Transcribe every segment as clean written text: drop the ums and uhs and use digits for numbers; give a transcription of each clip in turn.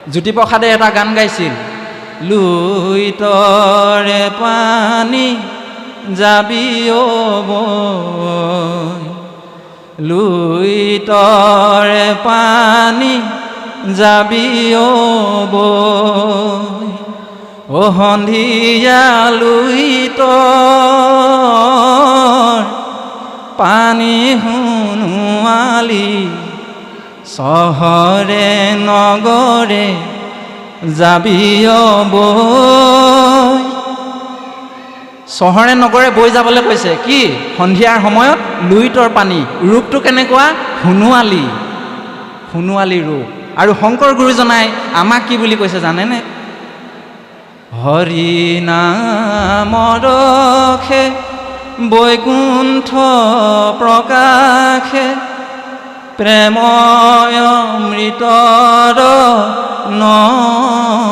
জ্যোতিপ্ৰসাদে এটা গান গাইছিল, লুইতৰে পানী যাবি অ বৈ, লুইতৰে পানী যাবি অ বৈ, অ সন্ধিয়া লুইতৰ পানী সোণোৱালী, চহৰে নগৰে যাবি অ বৈ। চহৰে নগৰে বৈ যাবলৈ কৈছে কি? সন্ধিয়াৰ সময়ত লুইতৰ পানী। ৰূপটো কেনেকুৱা? সোণোৱালী, সোণোৱালী ৰূপ। আৰু শংকৰ গুৰুজনাই আমাক কি বুলি কৈছে জানেনে? হৰি নামৰখে বৈকুণ্ঠ প্ৰকাশে, প্ৰেময় অমৃতৰ নদী।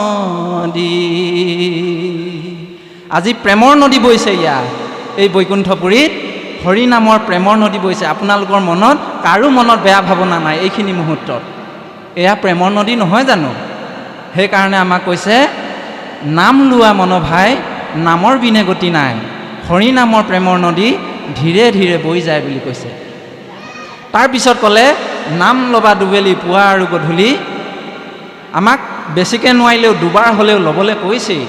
আজি প্ৰেমৰ নদী বৈছে ইয়াত, এই বৈকুণ্ঠপুৰীত হৰি নামৰ প্ৰেমৰ নদী বৈছে। আপোনালোকৰ মনত কাৰো মনত বেয়া ভাৱনা নাই এইখিনি মুহূৰ্তত? এয়া প্ৰেমৰ নদী নহয় জানো? সেইকাৰণে আমাক কৈছে, নাম লোৱা মন ভাই, নামৰ বিনে গতি নাই। হৰি নামৰ প্ৰেমৰ নদী ধীৰে ধীৰে বৈ যায় বুলি কৈছে। তাৰপিছত ক'লে, নাম ল'বা দুবেলি পুৱা আৰু গধূলি। আমাক বেছিকৈ নোৱাৰিলেও দুবাৰ হ'লেও ল'বলৈ কৈছেই।